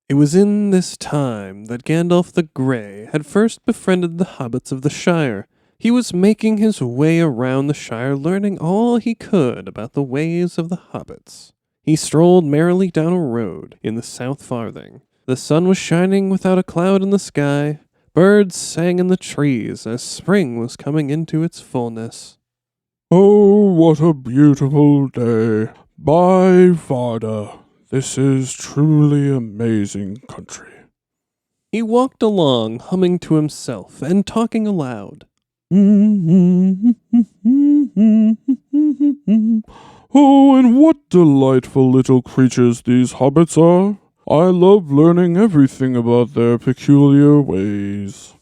It was in this time that Gandalf the Grey had first befriended the hobbits of the Shire. He was making his way around the Shire, learning all he could about the ways of the hobbits. He strolled merrily down a road in the South Farthing. The sun was shining without a cloud in the sky. Birds sang in the trees as spring was coming into its fullness. Oh, what a beautiful day. By Vada, this is truly amazing country. He walked along, humming to himself and talking aloud. Oh, and what delightful little creatures these hobbits are. I love learning everything about their peculiar ways.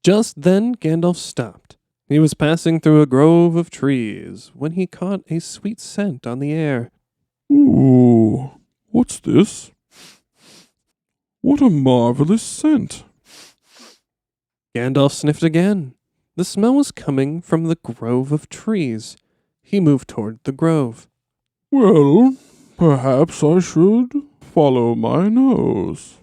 Just then Gandalf stopped. He was passing through a grove of trees when he caught a sweet scent on the air. Ooh, what's this? What a marvelous scent. Gandalf sniffed again. The smell was coming from the grove of trees. He moved toward the grove. Well, perhaps I should follow my nose.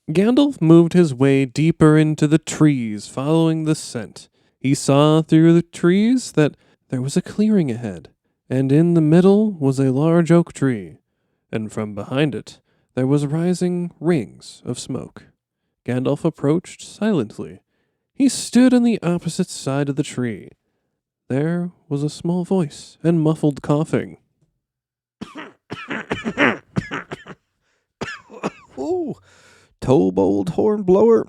Gandalf moved his way deeper into the trees, following the scent. He saw through the trees that there was a clearing ahead, and in the middle was a large oak tree, and from behind it there was rising rings of smoke. Gandalf approached silently. He stood on the opposite side of the tree. There was a small voice and muffled coughing. Ooh, Tobold Hornblower.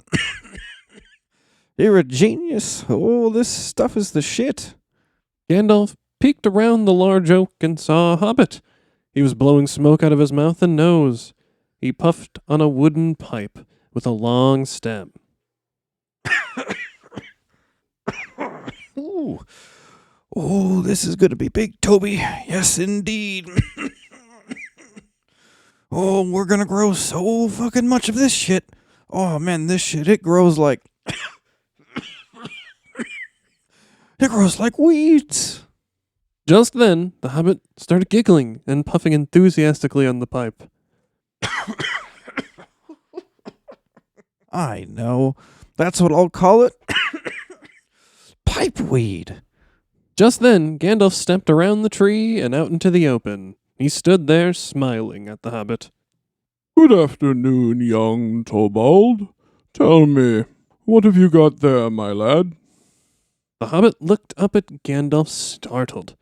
You're a genius. Oh, this stuff is the shit. Gandalf peeked around the large oak and saw a hobbit. He was blowing smoke out of his mouth and nose. He puffed on a wooden pipe with a long stem. Ooh. Oh, this is going to be big, Toby. Yes, indeed. Oh, we're going to grow so fucking much of this shit. Oh, man, this shit, it grows like... it grows like weeds. Just then, the hobbit started giggling and puffing enthusiastically on the pipe. I know. That's what I'll call it. Pipeweed. Just then, Gandalf stepped around the tree and out into the open. He stood there smiling at the hobbit. Good afternoon, young Tobald. Tell me, what have you got there, my lad? The hobbit looked up at Gandalf, startled.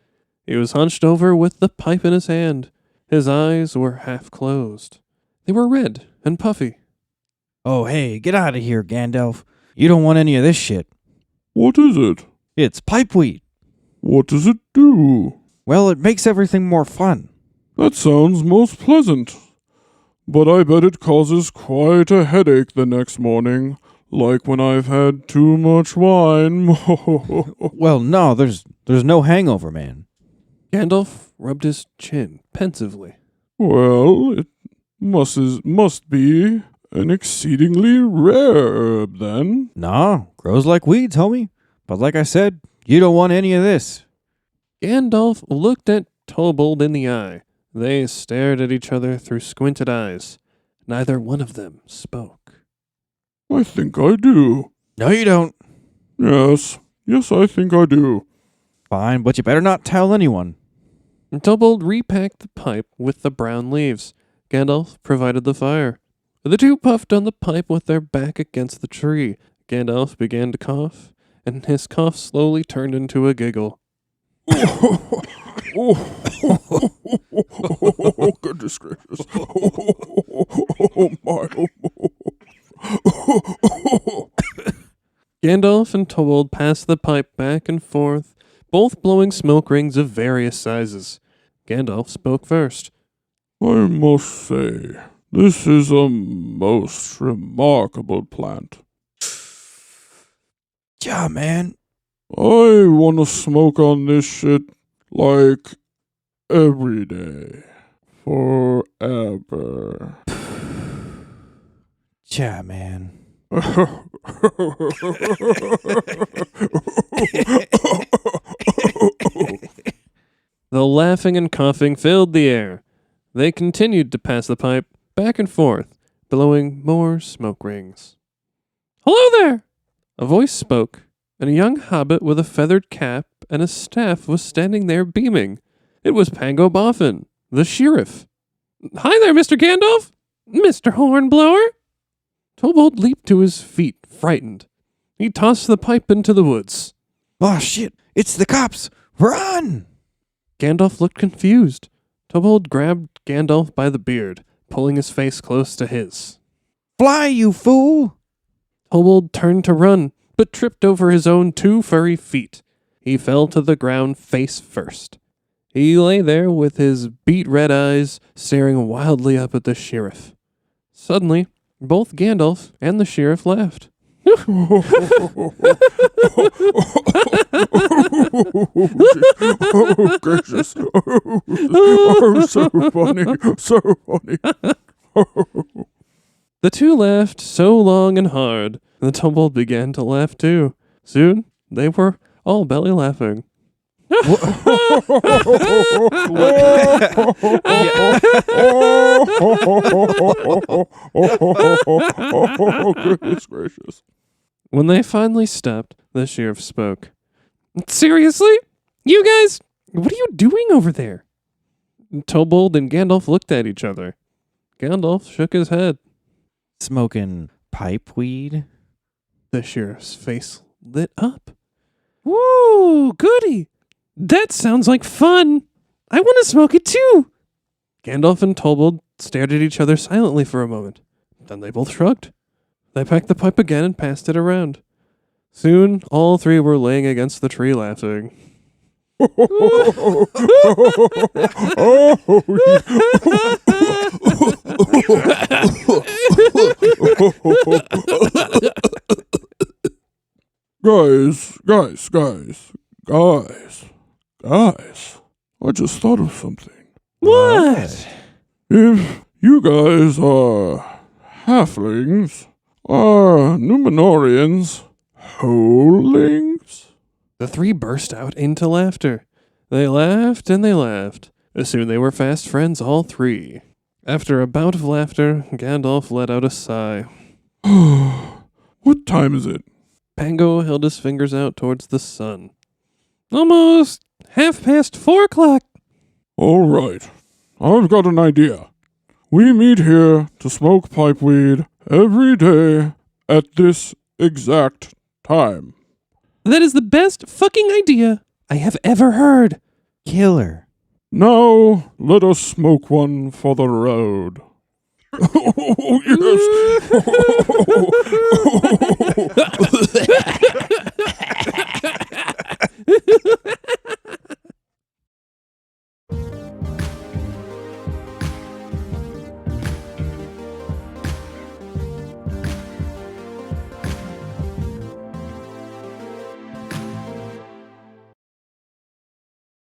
He was hunched over with the pipe in his hand. His eyes were half closed. They were red and puffy. Oh, hey, get out of here, Gandalf. You don't want any of this shit. What is it? It's pipeweed. What does it do? Well, it makes everything more fun. That sounds most pleasant. But I bet it causes quite a headache the next morning, like when I've had too much wine. Well, no, there's no hangover, man. Gandalf rubbed his chin pensively. Well, it must be an exceedingly rare herb, then. No, grows like weeds, homie. But like I said, you don't want any of this. Gandalf looked at Tobold in the eye. They stared at each other through squinted eyes. Neither one of them spoke. I think I do. No, you don't. Yes, I think I do. Fine, but you better not tell anyone. Tobold repacked the pipe with the brown leaves. Gandalf provided the fire. The two puffed on the pipe with their back against the tree. Gandalf began to cough, and his cough slowly turned into a giggle. Oh, goodness gracious. Oh, my. Gandalf and Tobold passed the pipe back and forth, both blowing smoke rings of various sizes. Gandalf spoke first. I must say, this is a most remarkable plant. Yeah, man. I want to smoke on this shit like every day. Forever. Yeah, man. The laughing and coughing filled the air. They continued to pass the pipe back and forth, blowing more smoke rings. "Hello there!" A voice spoke, and a young hobbit with a feathered cap and a staff was standing there beaming. It was Pango Boffin, the sheriff. "Hi there, Mr. Gandalf! Mr. Hornblower!" Tobold leaped to his feet, frightened. He tossed the pipe into the woods. Oh, shit. It's the cops. Run! Gandalf looked confused. Tobold grabbed Gandalf by the beard, pulling his face close to his. Fly, you fool! Tobold turned to run, but tripped over his own 2 furry feet. He fell to the ground face first. He lay there with his beet red eyes staring wildly up at the sheriff. Suddenly, both Gandalf and the sheriff laughed. Oh, gracious. Oh, so funny. So funny. The two laughed so long and hard, the Tobold began to laugh too. Soon, they were all belly laughing. Goodness gracious. When they finally stopped, the sheriff spoke. "Seriously? You guys, what are you doing over there?" Tobold and Gandalf looked at each other. Gandalf shook his head. Smoking pipe weed? The sheriff's face lit up. "Woo, goody! That sounds like fun! I want to smoke it too!" Gandalf and Tobold stared at each other silently for a moment. Then they both shrugged. They packed the pipe again and passed it around. Soon, all 3 were laying against the tree laughing. Guys, I just thought of something. What? If you guys are halflings, are Numenorians holings? The 3 burst out into laughter. They laughed and they laughed. Soon they were fast friends, all 3. After a bout of laughter, Gandalf let out a sigh. What time is it? Pango held his fingers out towards the sun. "Almost 4:30. All right, I've got an idea. We meet here to smoke pipeweed every day at this exact time. That is the best fucking idea I have ever heard." Killer. Now, let us smoke one for the road. Oh, yes.